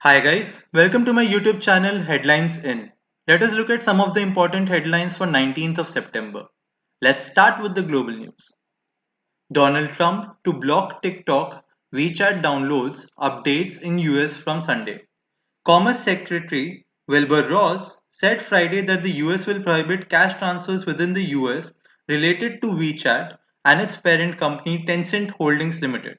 Hi guys, welcome to my YouTube channel Headlines In. Let us look at some of the important headlines for 19th of September. Let's start with the global news. Donald Trump to block TikTok WeChat downloads updates in US from Sunday. Commerce Secretary Wilbur Ross said Friday that the US will prohibit cash transfers within the US related to WeChat and its parent company Tencent Holdings Limited.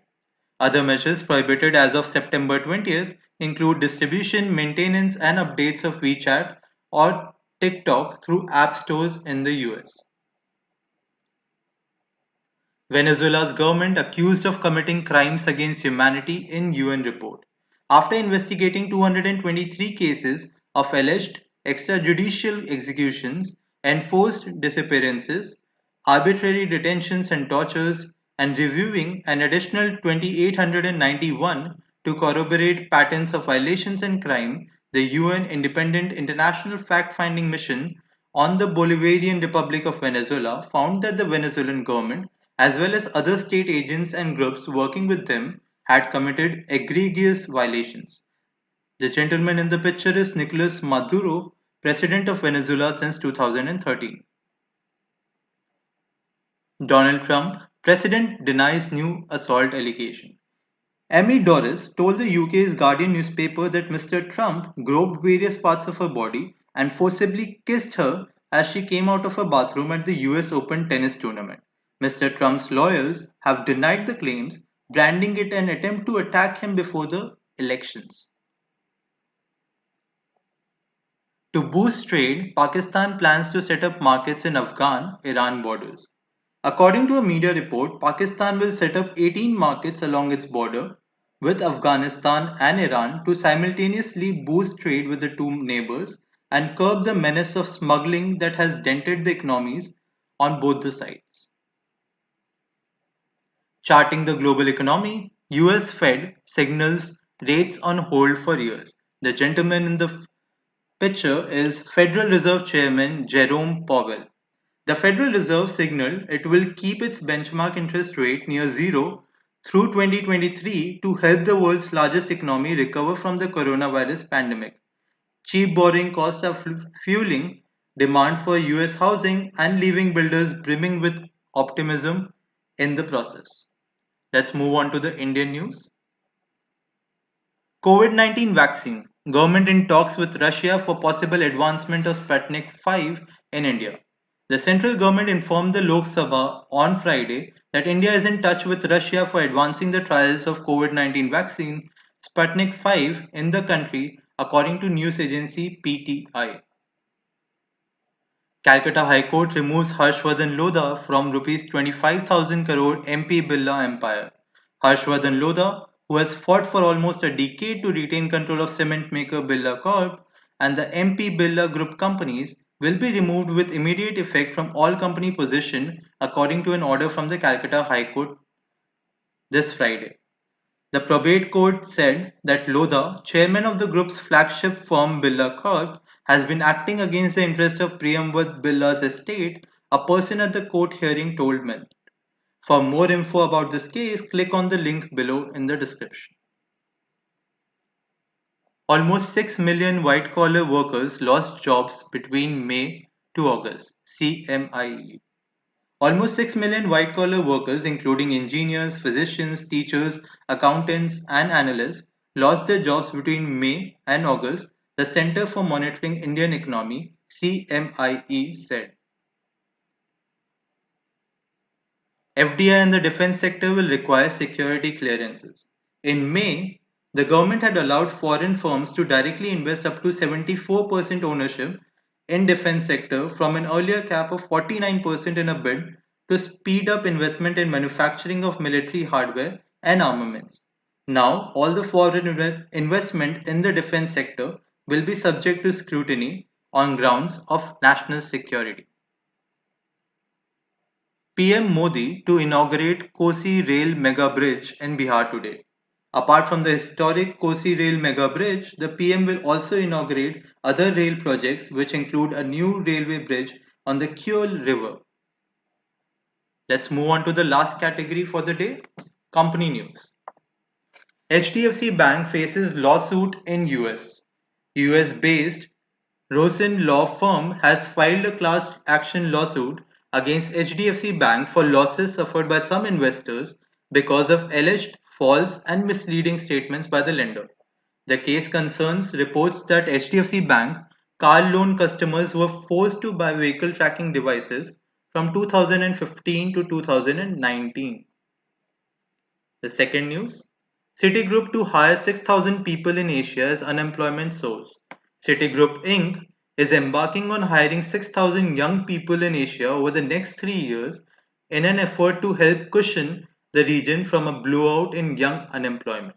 Other measures prohibited as of September 20th include distribution, maintenance, and updates of WeChat or TikTok through app stores in the US. Venezuela's government accused of committing crimes against humanity in UN report. After investigating 223 cases of alleged extrajudicial executions, enforced disappearances, arbitrary detentions and tortures, and reviewing an additional 2891 to corroborate patterns of violations and crime, the UN Independent International Fact-Finding Mission on the Bolivarian Republic of Venezuela found that the Venezuelan government as well as other state agents and groups working with them, had committed egregious violations. The gentleman in the picture is Nicolas Maduro, president of Venezuela since 2013. Donald Trump, president denies new assault allegation. Amy Doris told the UK's Guardian newspaper that Mr. Trump groped various parts of her body and forcibly kissed her as she came out of a bathroom at the US Open tennis tournament. Mr. Trump's lawyers have denied the claims, branding it an attempt to attack him before the elections. To boost trade, Pakistan plans to set up markets in Afghan-Iran borders. According to a media report, Pakistan will set up 18 markets along its border with Afghanistan and Iran to simultaneously boost trade with the two neighbors and curb the menace of smuggling that has dented the economies on both the sides. Charting the global economy, US Fed signals rates on hold for years. The gentleman in the picture is Federal Reserve Chairman Jerome Powell. The Federal Reserve signaled it will keep its benchmark interest rate near zero through 2023 to help the world's largest economy recover from the coronavirus pandemic. Cheap borrowing costs are fueling demand for US housing and leaving builders brimming with optimism in the process. Let's move on to the Indian news. COVID-19 vaccine. Government in talks with Russia for possible advancement of Sputnik 5 in India. The central government informed the Lok Sabha on Friday that India is in touch with Russia for advancing the trials of COVID-19 vaccine Sputnik 5 in the country, according to news agency PTI. Calcutta High Court removes Harshvardhan Lodha from Rs 25,000 crore MP Birla empire. Harshvardhan Lodha, who has fought for almost a decade to retain control of cement maker Birla Corp and the MP Birla Group companies, will be removed with immediate effect from all company position according to an order from the Calcutta High Court this Friday. The probate court said that Lodha, chairman of the group's flagship firm Birla Corp, has been acting against the interest of Priyamvada Birla's estate, a person at the court hearing told Mint. For more info about this case, click on the link below in the description. Almost 6 million white-collar workers lost jobs between May to August, CMIE. Almost 6 million white-collar workers, including engineers, physicians, teachers, accountants, and analysts, lost their jobs between May and August, the Center for Monitoring Indian Economy, CMIE, said. FDI in the defense sector will require security clearances. In May, the government had allowed foreign firms to directly invest up to 74% ownership in defense sector from an earlier cap of 49% in a bid to speed up investment in manufacturing of military hardware and armaments. Now, all the foreign investment in the defense sector will be subject to scrutiny on grounds of national security. PM Modi to inaugurate Kosi Rail Mega Bridge in Bihar today. Apart from the historic Kosi Rail Mega Bridge, the PM will also inaugurate other rail projects which include a new railway bridge on the Kyol River. Let's move on to the last category for the day, company news. HDFC Bank faces lawsuit in US. US-based Rosen law firm has filed a class action lawsuit against HDFC Bank for losses suffered by some investors because of alleged false and misleading statements by the lender. The case concerns reports that HDFC Bank car loan customers were forced to buy vehicle tracking devices from 2015 to 2019. The second news, Citigroup to hire 6,000 people in Asia as unemployment source. Citigroup Inc. is embarking on hiring 6,000 young people in Asia over the next 3 years in an effort to help cushion the region from a blowout in young unemployment.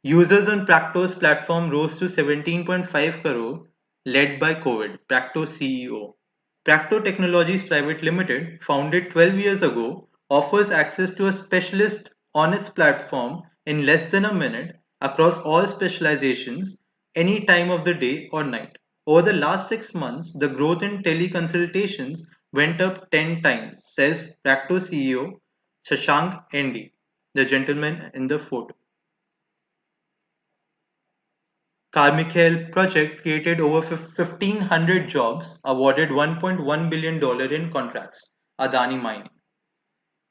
Users on Practo's platform rose to 17.5 crore, led by COVID, Practo CEO. Practo Technologies Private Limited, founded 12 years ago, offers access to a specialist on its platform in less than a minute across all specializations, any time of the day or night. Over the last 6 months, the growth in teleconsultations went up 10 times, says Practo CEO Shashank ND, the gentleman in the photo. Carmichael project created over 1,500 jobs, awarded $1.1 billion in contracts. Adani Mining.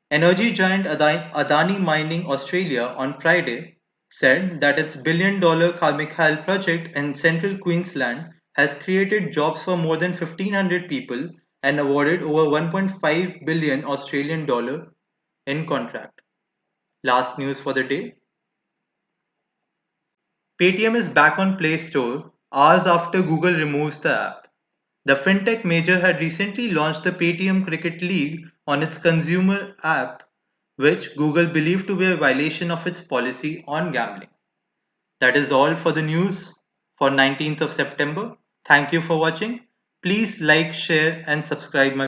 Energy giant Adani Mining Australia on Friday said that its billion-dollar Carmichael project in central Queensland has created jobs for more than 1,500 people and awarded over 1.5 billion Australian dollar in contract. Last news for the day. Paytm is back on Play Store hours after Google removes the app. The fintech major had recently launched the Paytm Cricket League on its consumer app, which Google believed to be a violation of its policy on gambling. That is all for the news for 19th of September. Thank you for watching. Please like, share, and subscribe my